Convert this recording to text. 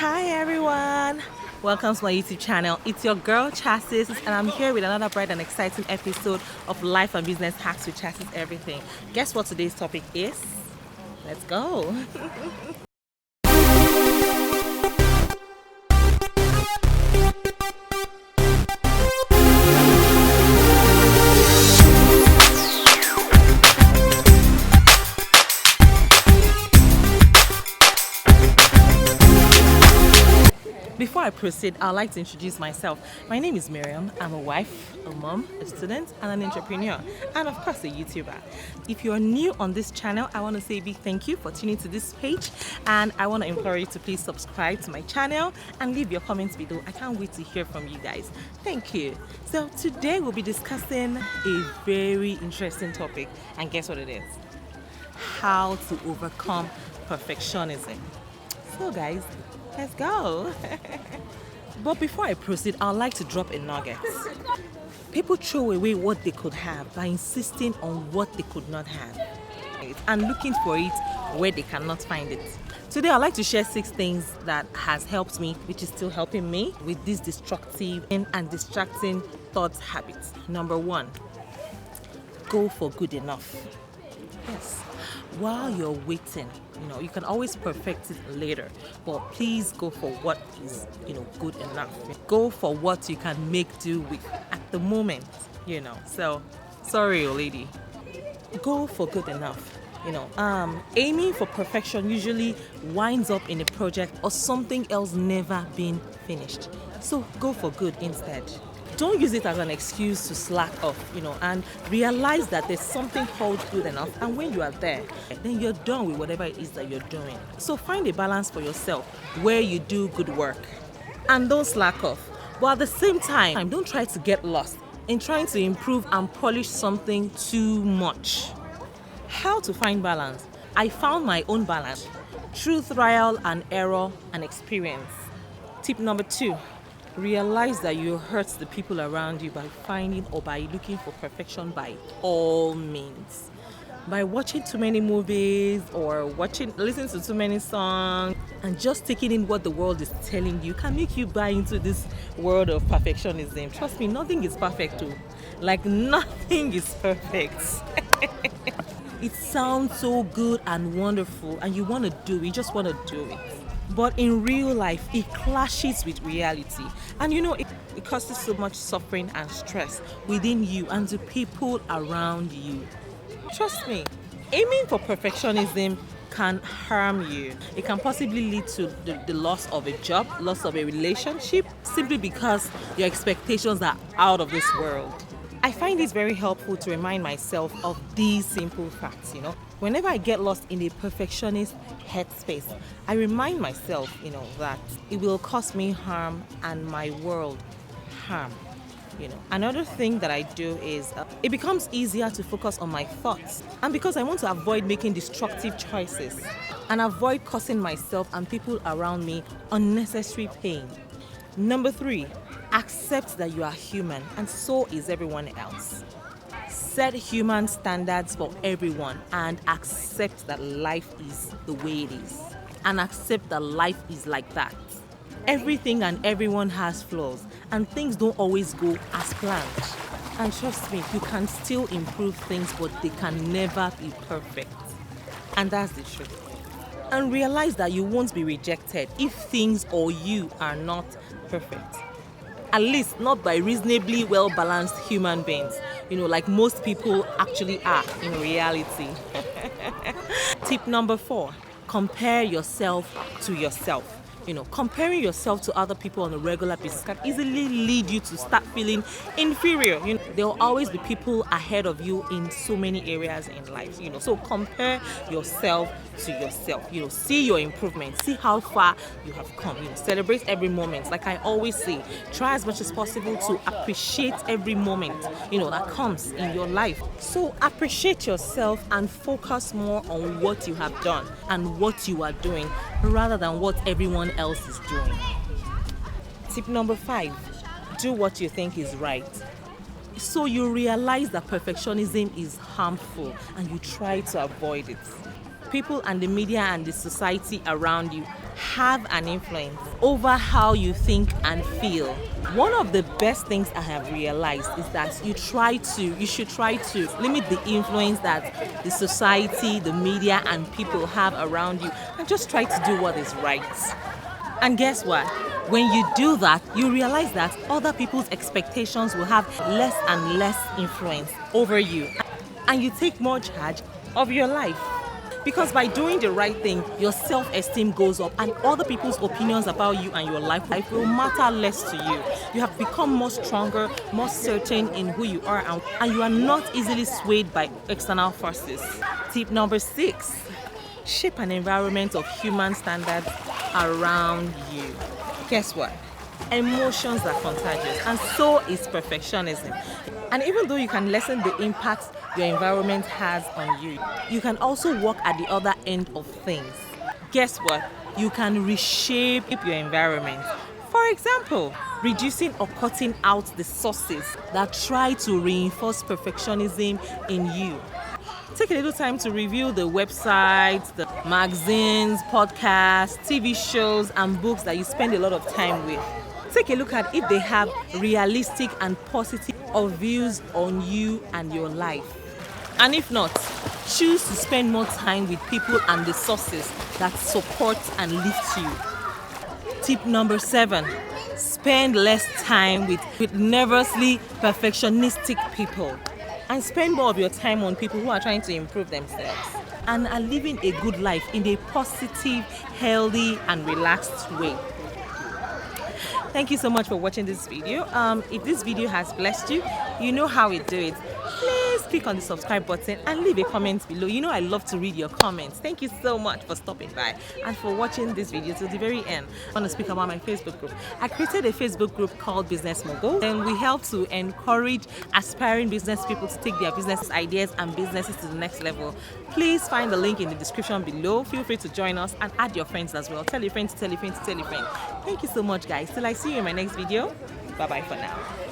Hi everyone, welcome to my YouTube channel. It's your girl Chassis, and I'm here with another bright and exciting episode of Life and Business Hacks with Chassis Everything. Guess what today's topic is? Let's go. Before I proceed, I'd like to introduce myself. My name is Mariam. I'm a wife, a mom, a student, and an entrepreneur, and of course a YouTuber. If you're new on this channel, I want to say a big thank you for tuning to this page, and I want to implore you to please subscribe to my channel and leave your comments below. I can't wait to hear from you guys. Thank you. So today we'll be discussing a very interesting topic, and guess what it is? How to overcome perfectionism. So guys, let's go. But before I proceed, I'd like to drop a nugget. People throw away what they could have by insisting on what they could not have and looking for it where they cannot find it. Today I'd like to share 6 things that has helped me, which is still helping me with this destructive and distracting thoughts habits. Number 1, go for good enough. Yes. While you're waiting, you can always perfect it later, but please go for what is, good enough. Go for what you can make do with at the moment, So, sorry, old lady. Go for good enough. Aiming for perfection usually winds up in a project or something else never being finished. So go for good instead. Don't use it as an excuse to slack off, and realize that there's something called good enough, and when you are there, then you're done with whatever it is that you're doing. So find a balance for yourself where you do good work and don't slack off. But at the same time, don't try to get lost in trying to improve and polish something too much. How to find balance? I found my own balance through trial and error and experience. Tip number 2. Realize that you hurt the people around you by finding or by looking for perfection by all means. By watching too many movies or listening to too many songs and just taking in what the world is telling you can make you buy into this world of perfectionism. Trust me, nothing is perfect too. Like nothing is perfect. It sounds so good and wonderful and you just want to do it. But in real life, it clashes with reality. And it causes so much suffering and stress within you and the people around you. Trust me, aiming for perfectionism can harm you. It can possibly lead to the loss of a job, loss of a relationship, simply because your expectations are out of this world. I find it very helpful to remind myself of these simple facts, Whenever I get lost in a perfectionist headspace, I remind myself, that it will cause me harm and my world harm. Another thing that I do is it becomes easier to focus on my thoughts, and because I want to avoid making destructive choices and avoid causing myself and people around me unnecessary pain. Number 3, accept that you are human and so is everyone else. Set human standards for everyone and accept that life is the way it is. And accept that life is like that. Everything and everyone has flaws and things don't always go as planned. And trust me, you can still improve things, but they can never be perfect. And that's the truth. And realize that you won't be rejected if things or you are not perfect. At least not by reasonably well-balanced human beings, like most people actually are in reality. Tip number 4, compare yourself to yourself. Comparing yourself to other people on a regular basis can easily lead you to start feeling inferior. There will always be people ahead of you in so many areas in life. So compare yourself to yourself. See your improvement. See how far you have come. Celebrate every moment. Like I always say, try as much as possible to appreciate every moment, that comes in your life. So appreciate yourself and focus more on what you have done and what you are doing rather than what everyone else is doing. Tip number 5, do what you think is right. So you realize that perfectionism is harmful and you try to avoid it. People and the media and the society around you have an influence over how you think and feel. One of the best things I have realized is that you should try to limit the influence that the society, the media, and people have around you, and just try to do what is right. And guess what? When you do that, you realize that other people's expectations will have less and less influence over you, and you take more charge of your life. Because by doing the right thing, your self-esteem goes up, and other people's opinions about you and your life will matter less to you. You have become more stronger, more certain in who you are, and you are not easily swayed by external forces. Tip number 6, shape an environment of human standards around you. Guess what? Emotions are contagious, and so is perfectionism. And even though you can lessen the impact your environment has on you, you can also work at the other end of things. Guess what? You can reshape your environment. For example, reducing or cutting out the sources that try to reinforce perfectionism in you. Take a little time to review the websites, the magazines, podcasts, TV shows, and books that you spend a lot of time with. Take a look at if they have realistic and positive views on you and your life. And if not, choose to spend more time with people and the sources that support and lift you. Tip number 7, spend less time with nervously perfectionistic people, and spend more of your time on people who are trying to improve themselves and are living a good life in a positive, healthy, and relaxed way. Thank you so much for watching this video. If this video has blessed you, you know how we do it. Please click on the subscribe button and leave a comment below. You know I love to read your comments. Thank you so much for stopping by and for watching this video till the very end. I want to speak about my Facebook group. I created a Facebook group called Business Mogul, and we help to encourage aspiring business people to take their business ideas and businesses to the next level. Please find the link in the description below. Feel free to join us and add your friends as well. Tell your friends to tell your friends to tell your friends. Thank you so much, guys. Till I see you in my next video. Bye bye for now.